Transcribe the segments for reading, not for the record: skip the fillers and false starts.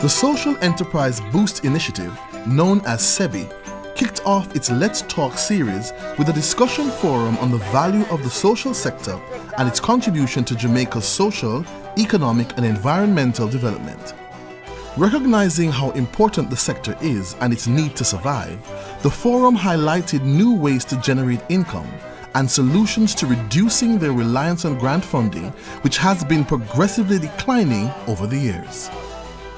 The Social Enterprise Boost Initiative, known as SEBI, kicked off its Let's Talk series with a discussion forum on the value of the social sector and its contribution to Jamaica's social, economic and environmental development. Recognizing how important the sector is and its need to survive, the forum highlighted new ways to generate income and solutions to reducing their reliance on grant funding, which has been progressively declining over the years.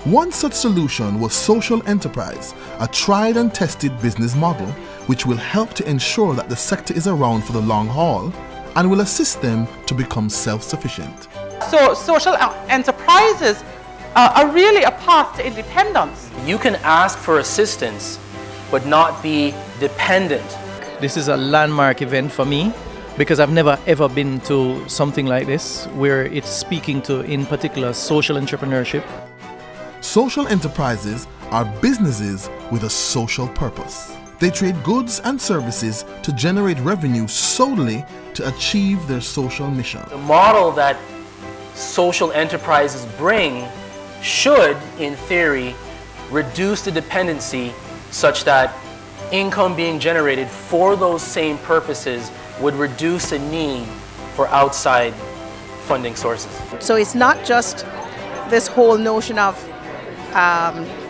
One such solution was social enterprise, a tried and tested business model which will help to ensure that the sector is around for the long haul and will assist them to become self-sufficient. So social enterprises are really a path to independence. You can ask for assistance but not be dependent. This is a landmark event for me because I've never ever been to something like this where it's speaking to, in particular, social entrepreneurship. Social enterprises are businesses with a social purpose. They trade goods and services to generate revenue solely to achieve their social mission. The model that social enterprises bring should, in theory, reduce the dependency such that income being generated for those same purposes would reduce the need for outside funding sources. So it's not just this whole notion of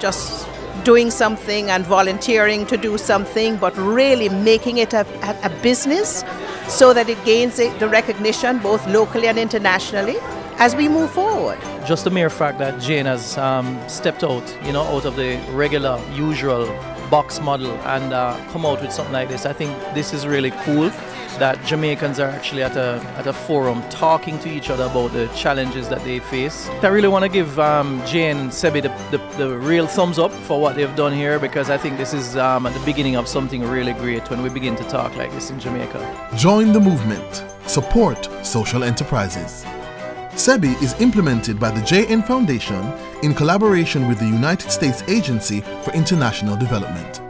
just doing something and volunteering to do something, but really making it a business so that it gains the recognition both locally and internationally as we move forward. Just the mere fact that Jane has stepped out, out of the regular, usual box model and come out with something like this. I think this is really cool that Jamaicans are actually at a forum talking to each other about the challenges that they face. I really want to give Jane and SEBI the real thumbs up for what they've done here, because I think this is at the beginning of something really great when we begin to talk like this in Jamaica. Join the movement. Support social enterprises. SEBI is implemented by the JN Foundation in collaboration with the United States Agency for International Development.